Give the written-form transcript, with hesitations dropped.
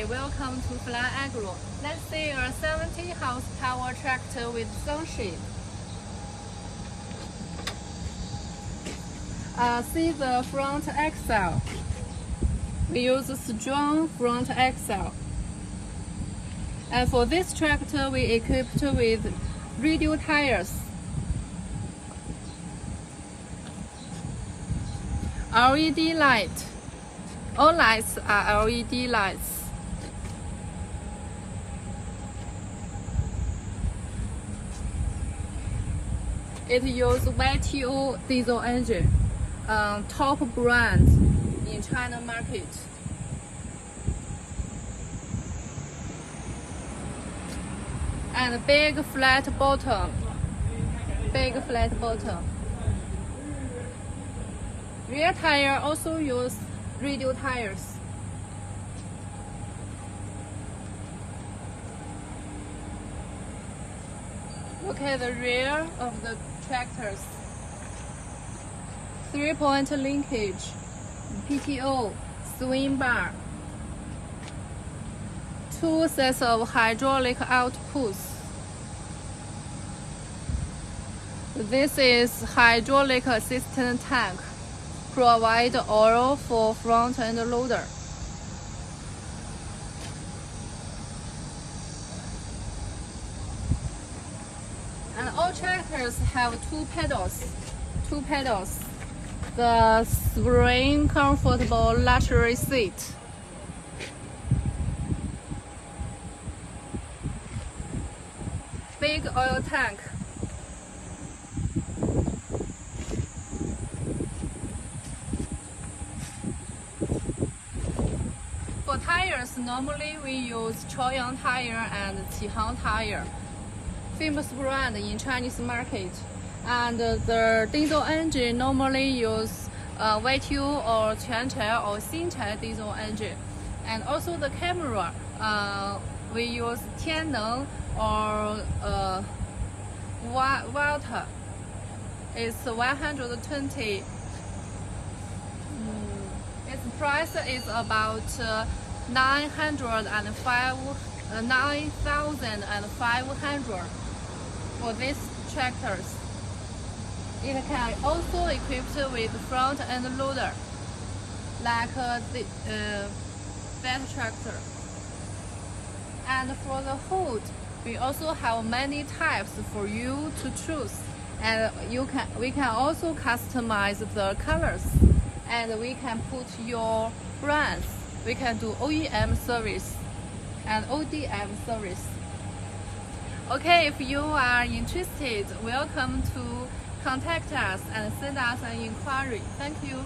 welcome to Flyeragro. Let's see a 70 horsepower tractor with sunshade. See the front axle. We use a strong front axle. And for this tractor, we equipped with radial tires. LED light. All lights are LED lights. It uses Y2 diesel engine, top brand in China market. And big flat bottom. Rear tire also use radial tires. Look at the rear of the tractors. 3-point linkage, PTO, swing bar, 2 sets of hydraulic outputs. This is hydraulic assistance tank. Provide oil for front end loader. And all tractors have two pedals. The spring comfortable luxury seat. Big oil tank. For tires, normally we use Choyang tire and Qihang tire, famous brand in Chinese market. And the diesel engine normally use Y2 or Quanchai or Xinchai diesel engine. And also the camera, we use Tianneng or Walter. It's 120. Its price is about 9,500 for these tractors. It can also equipped with front end loader, like that tractor. And for the hood, we also have many types for you to choose. And we can also customize the colors. And we can put your brands. We can do OEM service and ODM service. Okay, if you are interested, welcome to contact us and send us an inquiry. Thank you.